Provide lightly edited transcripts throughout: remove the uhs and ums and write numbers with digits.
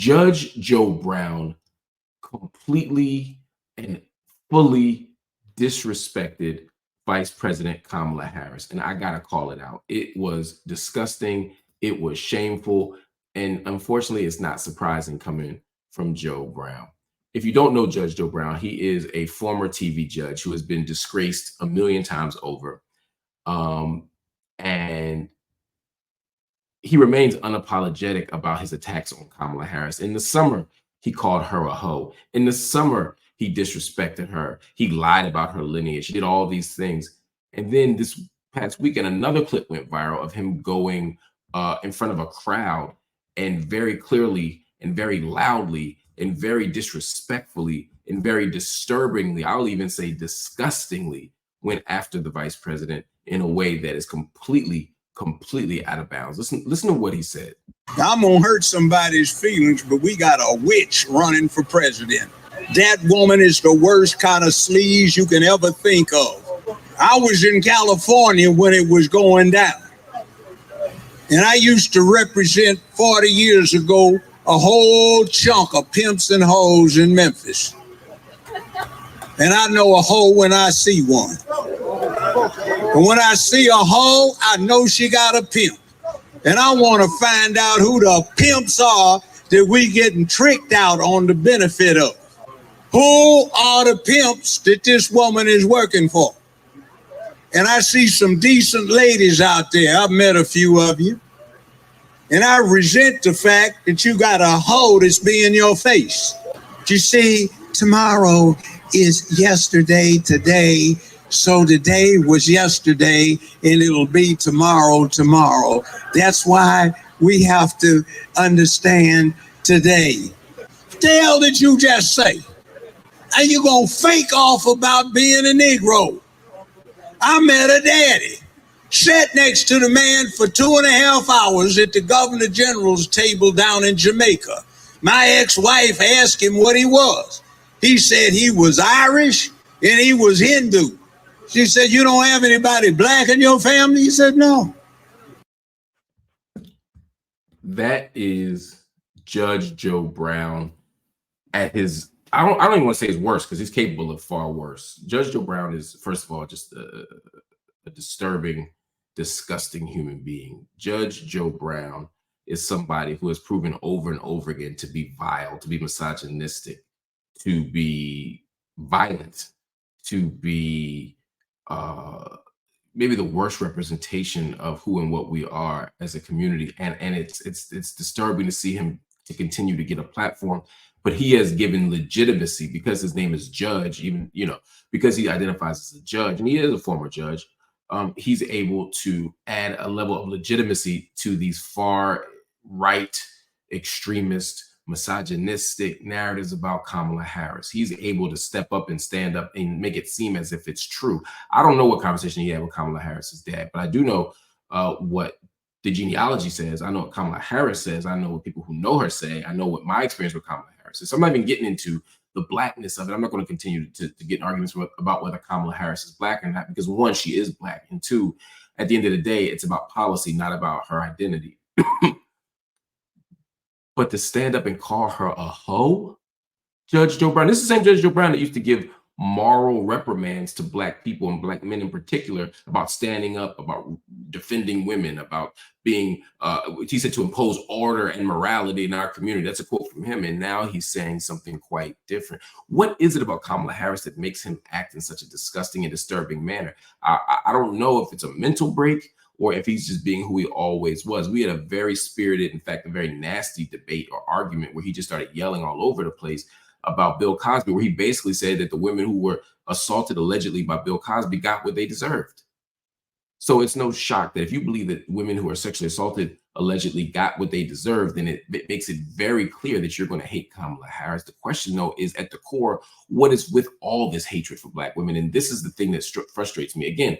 Judge Joe Brown completely and fully disrespected Vice President Kamala Harris. And I got to call it out. It was disgusting. It was shameful. And unfortunately, it's not surprising coming from Joe Brown. If you don't know Judge Joe Brown, he is a former TV judge who has been disgraced a million times over. And he remains unapologetic about his attacks on Kamala Harris. In the summer, he called her a hoe. In the summer, he disrespected her. He lied about her lineage. He did all these things. And then this past weekend, another clip went viral of him going in front of a crowd and very clearly and very loudly and very disrespectfully and very disturbingly, I'll even say disgustingly, went after the vice president in a way that is completely out of bounds. Listen to what he said. I'm gonna hurt somebody's feelings, but we got a witch running for president. That woman is the worst kind of sleaze you can ever think of. I was in California when it was going down. And I used to represent 40 years ago a whole chunk of pimps and hoes in Memphis. And I know a hoe when I see one. And when I see a hoe, I know she got a pimp. And I want to find out who the pimps are that we getting tricked out on the benefit of. Who are the pimps that this woman is working for? And I see some decent ladies out there. I've met a few of you. And I resent the fact that you got a hoe that's being your face. You see, tomorrow is yesterday today. So today was yesterday and it'll be tomorrow. That's why we have to understand today. What the hell did you just say? Are you gonna fake off about being a Negro? I met a daddy. Sat next to the man for 2.5 hours at the Governor General's table down in Jamaica. My ex-wife asked him what he was. He said he was Irish and he was Hindu. She said, "You don't have anybody black in your family?" He said, "No." That is Judge Joe Brown at his, I don't even want to say his worst, because he's capable of far worse. Judge Joe Brown is, first of all, just a disturbing, disgusting human being. Judge Joe Brown is somebody who has proven over and over again to be vile, to be misogynistic, to be violent, to be maybe the worst representation of who and what we are as a community. And it's disturbing to see him to continue to get a platform, but he has given legitimacy because his name is Judge, even, because he identifies as a judge and he is a former judge. He's able to add a level of legitimacy to these far right, extremist, misogynistic narratives about Kamala Harris. He's able to step up and stand up and make it seem as if it's true. I don't know what conversation he had with Kamala Harris's dad, but I do know what the genealogy says. I know what Kamala Harris says. I know what people who know her say. I know what my experience with Kamala Harris is. So I'm not even getting into the blackness of it. I'm not going to continue to get in arguments about whether Kamala Harris is black or not, because one, she is black, and two, at the end of the day, it's about policy, not about her identity. But to stand up and call her a hoe, Judge Joe Brown, this is the same Judge Joe Brown that used to give moral reprimands to black people and black men in particular about standing up, about defending women, about being, he said, to impose order and morality in our community. That's a quote from him. And now he's saying something quite different. What is it about Kamala Harris that makes him act in such a disgusting and disturbing manner? I don't know if it's a mental break or if he's just being who he always was. We had a very spirited, in fact, a very nasty debate or argument where he just started yelling all over the place about Bill Cosby, where he basically said that the women who were assaulted allegedly by Bill Cosby got what they deserved. So it's no shock that if you believe that women who are sexually assaulted allegedly got what they deserve, then it makes it very clear that you're going to hate Kamala Harris. The question, though, is at the core, what is with all this hatred for black women? And this is the thing that frustrates me. Again,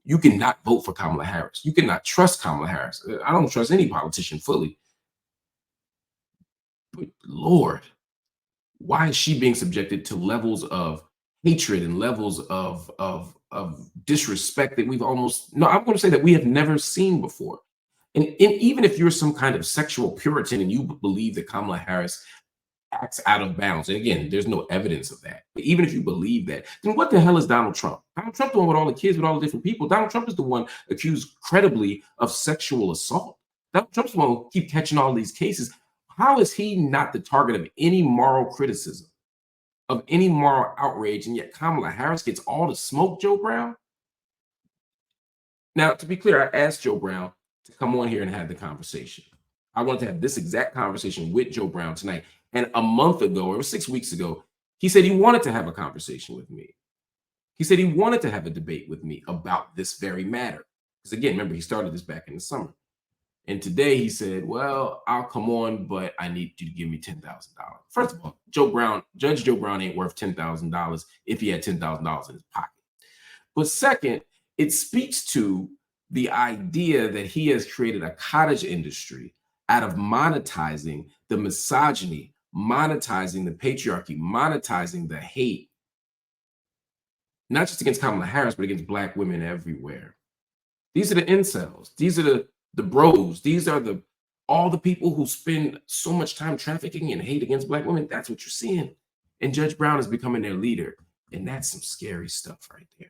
you cannot vote for Kamala Harris. You cannot trust Kamala Harris. I don't trust any politician fully. But Lord, why is she being subjected to levels of hatred and levels of disrespect that we've almost, no, I'm going to say that we have never seen before? And even if you're some kind of sexual Puritan and you believe that Kamala Harris acts out of bounds, and again, there's no evidence of that, but even if you believe that, then what the hell is Donald Trump? Donald Trump the one with all the kids, with all the different people. Donald Trump is the one accused credibly of sexual assault. Donald Trump's the one who keep catching all these cases. How is he not the target of any moral criticism, of any moral outrage, and yet Kamala Harris gets all the smoke, Joe Brown? Now, to be clear, I asked Joe Brown to come on here and have the conversation. I wanted to have this exact conversation with Joe Brown tonight. And a month ago, or 6 weeks ago, he said he wanted to have a conversation with me. He said he wanted to have a debate with me about this very matter. Because again, remember, he started this back in the summer. And today he said, well, I'll come on, but I need you to give me $10,000. First of all, Judge Joe Brown ain't worth $10,000 if he had $10,000 in his pocket. But second, it speaks to the idea that he has created a cottage industry out of monetizing the misogyny, monetizing the patriarchy, monetizing the hate, not just against Kamala Harris, but against Black women everywhere. These are the incels. These are the bros. These are all the people who spend so much time trafficking and hate against Black women. That's what you're seeing. And Judge Brown is becoming their leader. And that's some scary stuff right there.